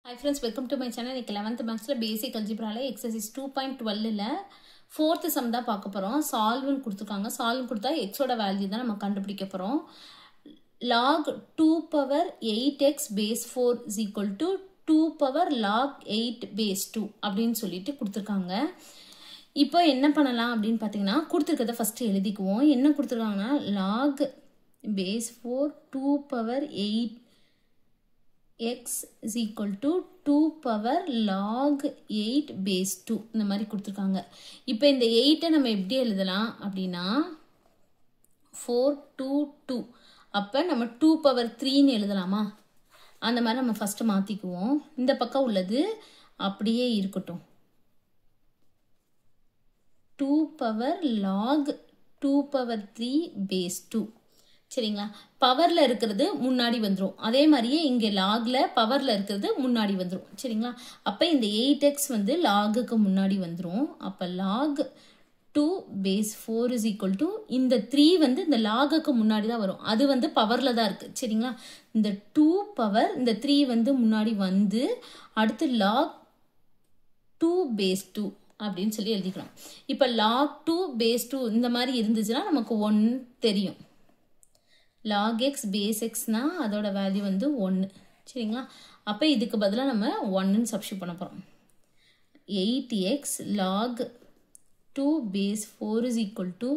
Hi friends, welcome to my channel. 11th maths basic algebra exercise 2.12 fourth sum தான் பார்க்க போறோம். solve கொடுத்திருக்காங்க. solve கொடுத்தா x ஓட வேல்யூ தான் நம்ம கண்டுபிடிக்க போறோம். log 2 power 8x base 4 is equal to 2 power log 8 base 2 அப்படினு சொல்லிட்டு கொடுத்திருக்காங்க. இப்போ என்ன பண்ணலாம் அப்படினு பாத்தீங்கன்னா கொடுத்திருக்கத ஃபர்ஸ்ட் எழுதிக்குவோம். என்ன கொடுத்திருக்காங்கன்னா log base 4 2 power 8 x is equal to 2 power log 8 base 2 இந்த மாதிரி கொடுத்திருக்காங்க. இப்போ இந்த 8 நம்ம எப்படி எழுதலாம் அப்படினா 4 2 2 அப்ப நம்ம 2 power 3 ன்னு எழுதலாமா? அந்த மாதிரி நம்ம ஃபர்ஸ்ட் மாத்திக்குவோம். இந்த பக்கம் உள்ளது அப்படியே இருக்கட்டும். 2 power log 2 power 3 base 2 சரிங்களா? பவர்ல இருக்கிறது முன்னாடி வந்துரும். அதே மாதிரியே இங்க லாக்ல பவர்ல இருக்கிறது முன்னாடி வந்துரும். சரிங்களா? அப்ப இந்த 8x வந்து லாகுக்கு முன்னாடி வந்துரும். அப்ப log 2 base 4 is equal to இந்த 3 வந்து இந்த லாகுக்கு முன்னாடி தான் வரும். அது வந்து பவர்ல தான் இருக்கு. சரிங்களா? இந்த 2 பவர் இந்த 3 வந்து முன்னாடி வந்து அடுத்து log 2 base 2 அப்படின்னு சொல்லி எழுதிக்கலாம். இப்ப log 2 base 2 இந்த மாதிரி இருந்துச்சுன்னா நமக்கு 1 தெரியும். log x base x னா அதோட வேல்யூ வந்து 1 சரிங்களா? அப்ப இதுக்கு பதிலா நம்ம 1 ன்னு சப்ஸ்டிட்யூட் பண்ண போறோம். 8x log 2 base 4 is equal to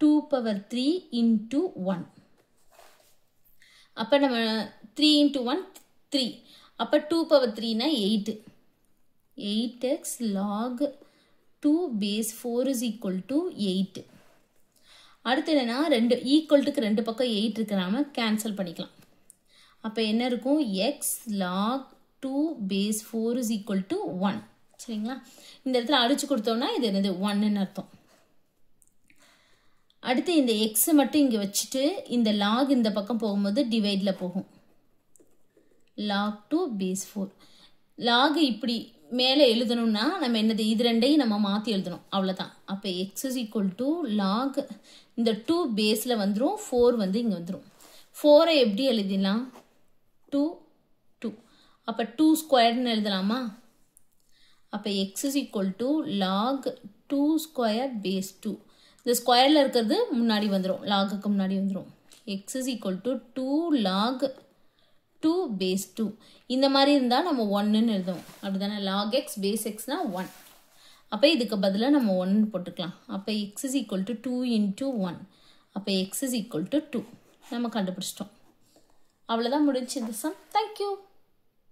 2 power 3 into 1. அப்ப நம்ம 3 into 1 3. அப்ப 2 power 3 னா 8. 8x log 2 base 4 is equal to 8. அடுத்து என்னன்னா ரெண்டு ஈக்குவல்ட்டுக்கு ரெண்டு பக்கம் 8 இருக்கு, நாம கேன்சல் பண்ணிக்கலாம். அப்ப என்ன இருக்கும்? x log 2 base 4 is equal to 1 சரிங்களா? இந்த இடத்துல அடிச்சு கொடுத்தோம்னா இது என்னது 1 ன்னு அர்த்தம். அடுத்து இந்த x மட்டும் இங்க வச்சுட்டு இந்த log இந்த பக்கம் போகும்போது டிவைட்ல போகும். log 2 base 4 log இப்படி மேலே எழுதணும்னா நம்ம என்னது இது ரெண்டையும் நம்ம மாத்தி எழுதணும். அவ்வளவுதான். அப்ப x is equal to log இந்த 2 பேஸ்ல வந்துரும், 4 வந்து இங்க வந்துரும். 4 ஐ எப்படி எழுதலாம்? 2 2. அப்ப 2 ஸ்கொயர்ட்னு எழுதலாமா? அப்ப x is equal to log 2 square base 2. இந்த ஸ்கொயர்ல இருக்கிறது முன்னாடி வந்துரும், லாகுக்கு முன்னாடி வந்துரும். x is equal to 2 log 2 base 2. இந்த மாதிரி இருந்தா நம்ம 1 ன்னு எழுதுவோம். அப்படிதானே? log x base x னா 1. அப்ப இதுக்கு பதிலா நம்ம 1 போட்டுக்கலாம். அப்ப x is equal to 2 into 1. அப்ப x is equal to 2. நம்ம கண்டுபிடிச்சிட்டோம். அவ்வளவுதான் முடிஞ்சு இந்த சம். Thank you.